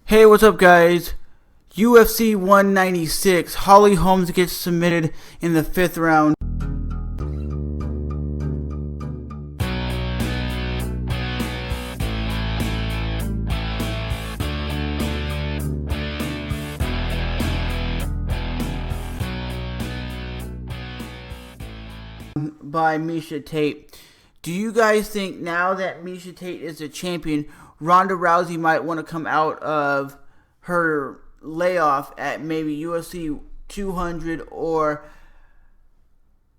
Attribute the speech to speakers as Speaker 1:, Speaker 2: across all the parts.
Speaker 1: Hey, what's up, guys? UFC 196. Holly Holmes gets submitted in the 5th round by Miesha Tate. Do you guys think now that Miesha Tate is a champion, Ronda Rousey might want to come out of her layoff at maybe UFC 200 or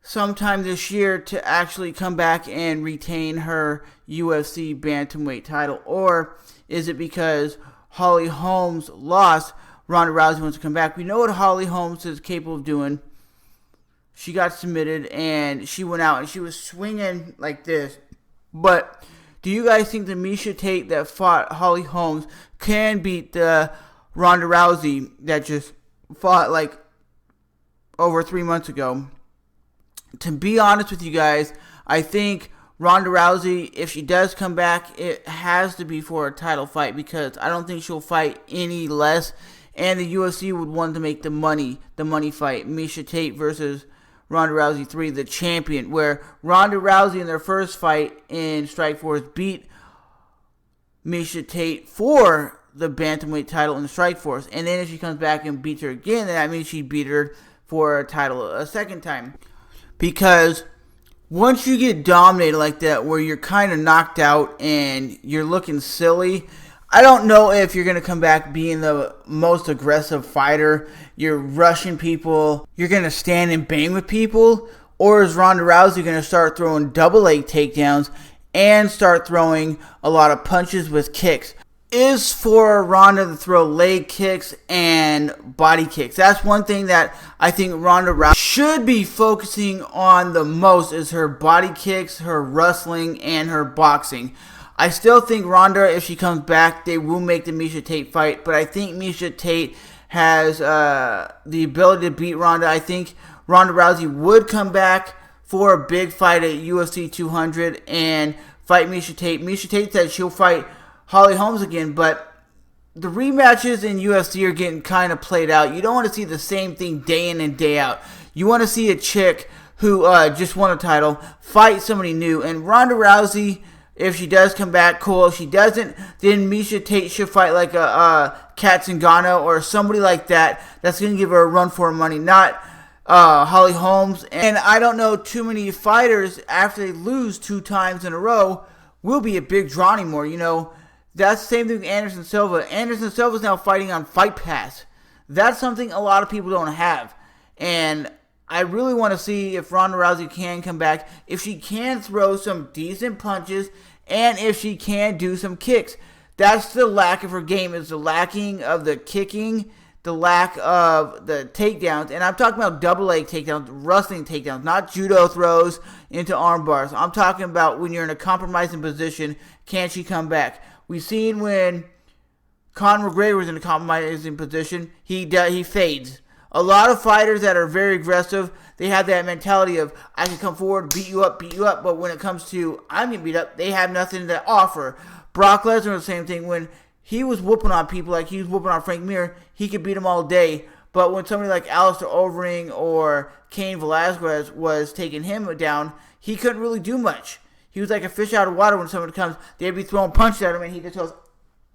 Speaker 1: sometime this year to actually come back and retain her UFC bantamweight title? Or is it because Holly Holmes lost, Ronda Rousey wants to come back? We know what Holly Holmes is capable of doing. She got submitted and she went out and she was swinging like this. But do you guys think the Miesha Tate that fought Holly Holmes can beat the Ronda Rousey that just fought like over 3 months ago? To be honest with you guys, I think Ronda Rousey, if she does come back, it has to be for a title fight, because I don't think she'll fight any less. And the UFC would want to make the money fight. Miesha Tate versus Ronda Rousey 3, the champion, where Ronda Rousey in their first fight in Strikeforce beat Miesha Tate for the bantamweight title in the Strikeforce. And then if she comes back and beats her again, then that means she beat her for a title a second time. Because once you get dominated like that, where you're kind of knocked out and you're looking silly, I don't know if you're going to come back being the most aggressive fighter. You're rushing people. You're going to stand and bang with people. Or is Ronda Rousey going to start throwing double leg takedowns and start throwing a lot of punches with kicks? Is for Ronda to throw leg kicks and body kicks. That's one thing that I think Ronda Rousey should be focusing on the most, is her body kicks, her wrestling, and her boxing. I still think Ronda, if she comes back, they will make the Miesha Tate fight. But I think Miesha Tate has the ability to beat Ronda. I think Ronda Rousey would come back for a big fight at UFC 200 and fight Miesha Tate. Miesha Tate said she'll fight Holly Holmes again, but the rematches in UFC are getting kind of played out. You don't want to see the same thing day in and day out. You want to see a chick who just won a title fight somebody new. And Ronda Rousey, if she does come back, cool. If she doesn't, then Miesha Tate should fight like a Kat Zingano or somebody like that that's going to give her a run for her money, not Holly Holmes. And I don't know too many fighters, after they lose 2 times in a row, will be a big draw anymore. You know, that's the same thing with Anderson Silva. Anderson Silva is now fighting on Fight Pass. That's something a lot of people don't have. And I really want to see if Ronda Rousey can come back, if she can throw some decent punches, and if she can do some kicks. That's the lack of her game, is the lacking of the kicking, the lack of the takedowns. And I'm talking about double leg takedowns, wrestling takedowns, not judo throws into arm bars. I'm talking about when you're in a compromising position, can she come back? We've seen when Conor McGregor was in a compromising position, he fades. A lot of fighters that are very aggressive, they have that mentality of, I can come forward, beat you up, but when it comes to, I'm getting beat up, they have nothing to offer. Brock Lesnar was the same thing. When he was whooping on people, like he was whooping on Frank Mir, he could beat them all day. But when somebody like Alistair Overeem or Cain Velasquez was taking him down, he couldn't really do much. He was like a fish out of water. When somebody comes, they'd be throwing punches at him, and he just goes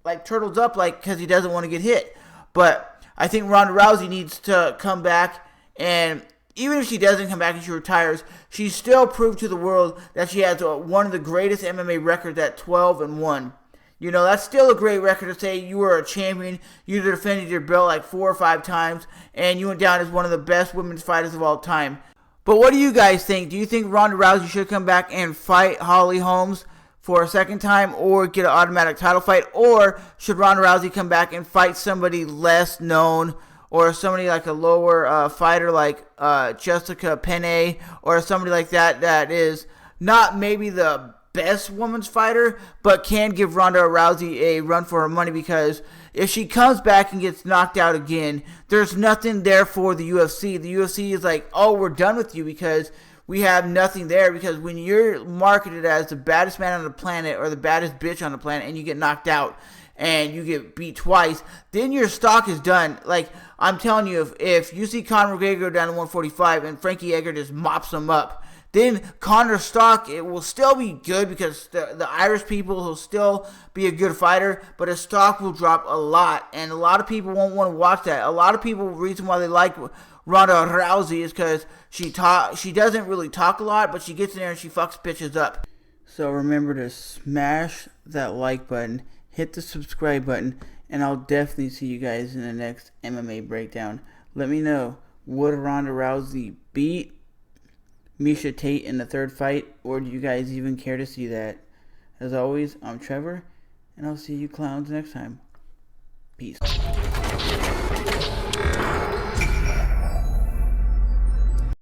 Speaker 1: like turtles up, like, because he doesn't want to get hit. But I think Ronda Rousey needs to come back, and even if she doesn't come back and she retires, she still proved to the world that she has one of the greatest MMA records at 12-1. You know, that's still a great record to say you were a champion. You defended your belt like 4 or 5 times, and you went down as one of the best women's fighters of all time. But what do you guys think? Do you think Ronda Rousey should come back and fight Holly Holmes for a second time, or get an automatic title fight? Or should Ronda Rousey come back and fight somebody less known, or somebody like a lower fighter like Jessica Penne, or somebody like that that is not maybe the best women's fighter, but can give Ronda Rousey a run for her money? Because if she comes back and gets knocked out again, there's nothing there for the UFC. The UFC is like, oh, we're done with you, because we have nothing there. Because when you're marketed as the baddest man on the planet or the baddest bitch on the planet and you get knocked out, and you get beat twice, then your stock is done. Like, I'm telling you, if you see Conor McGregor go down to 145 and Frankie Edgar just mops him up, then Conor's stock, it will still be good because the Irish people will still be a good fighter, but his stock will drop a lot, and a lot of people won't want to watch that. A lot of people, the reason why they like Ronda Rousey is because she doesn't really talk a lot, but she gets in there and she fucks bitches up. So remember to smash that like button, hit the subscribe button, and I'll definitely see you guys in the next MMA breakdown. Let me know, would Ronda Rousey beat miesha Tate in the third fight, or do you guys even care to see that? As always, I'm Trevor, and I'll see you clowns next time. Peace.